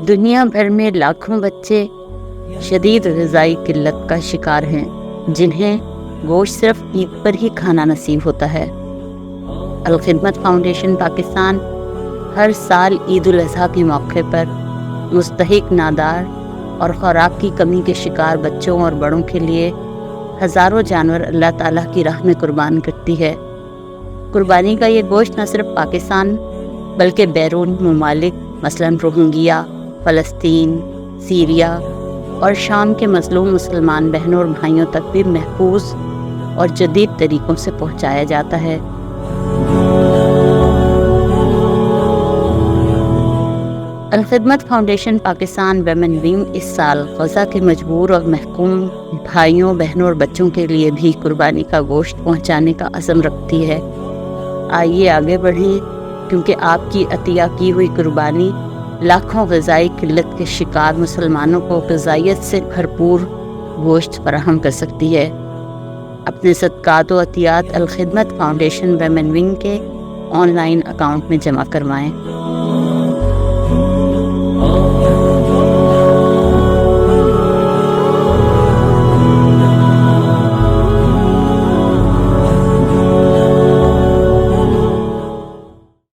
دنیا بھر میں لاکھوں بچے شدید غذائی قلت کا شکار ہیں، جنہیں گوشت صرف عید پر ہی کھانا نصیب ہوتا ہے۔ الخدمت فاؤنڈیشن پاکستان ہر سال عید الاضحیٰ کے موقع پر مستحق نادار اور خوراک کی کمی کے شکار بچوں اور بڑوں کے لیے ہزاروں جانور اللہ تعالیٰ کی راہ میں قربان کرتی ہے۔ قربانی کا یہ گوشت نہ صرف پاکستان بلکہ بیرون ممالک مثلاً روہنگیا، فلسطین، سیریا اور شام کے مظلوم مسلمان بہنوں اور بھائیوں تک بھی محفوظ اور جدید طریقوں سے پہنچایا جاتا ہے۔ Alkhidmat foundation Pakistan women wing اس سال غزہ کے مجبور اور محکوم بھائیوں، بہنوں اور بچوں کے لیے بھی قربانی کا گوشت پہنچانے کا عزم رکھتی ہے۔ آئیے آگے بڑھیں، کیونکہ آپ کی عطیہ کی ہوئی قربانی لاکھوں غذائی قلت کے شکار مسلمانوں کو غذائیت سے بھرپور گوشت فراہم کر سکتی ہے۔ اپنے صدقات و عطیات الخدمت فاؤنڈیشن ویمن ونگ کے آن لائن اکاؤنٹ میں جمع کروائیں۔